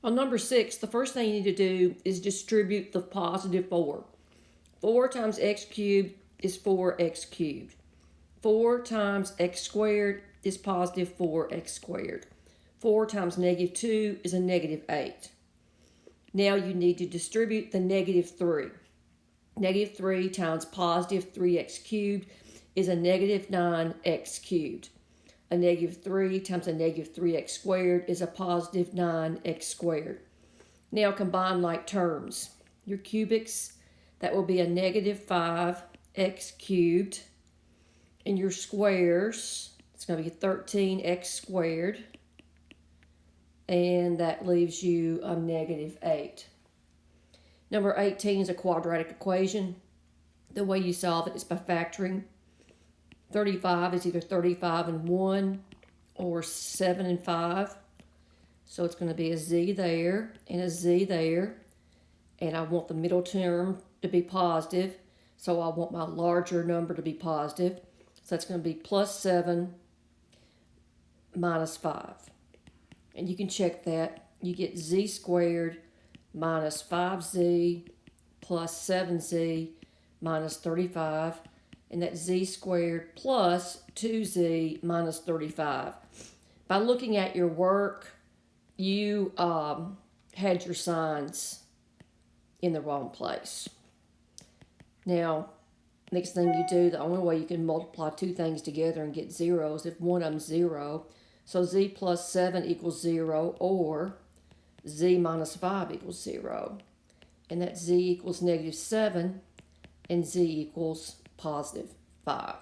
On number 6, the first thing you need to do is distribute the positive 4. 4 times x cubed is 4x cubed. 4 times x squared is positive 4x squared. 4 times negative 2 is a negative 8. Now you need to distribute the negative 3. Negative 3 times positive 3x cubed is a negative 9x cubed. A negative 3 times a negative 3x squared is a positive 9x squared. Now combine like terms. Your cubics, that will be a negative 5x cubed. And your squares, it's going to be 13x squared. And that leaves you a negative 8. Number 18 is a quadratic equation. The way you solve it is by factoring. 35 is either 35 and 1 or 7 and 5. So it's going to be a z there and a z there. And I want the middle term to be positive. So I want my larger number to be positive. So that's going to be plus 7 minus 5. And you can check that. You get z squared minus 5z plus 7z minus 35. And that's z squared plus 2z minus 35. By looking at your work, you had your signs in the wrong place. Now, next thing you do, the only way you can multiply two things together and get zeros if one of them's 0. So z plus 7 equals 0, or z minus 5 equals 0. And that z equals negative 7, and z equals positive 5.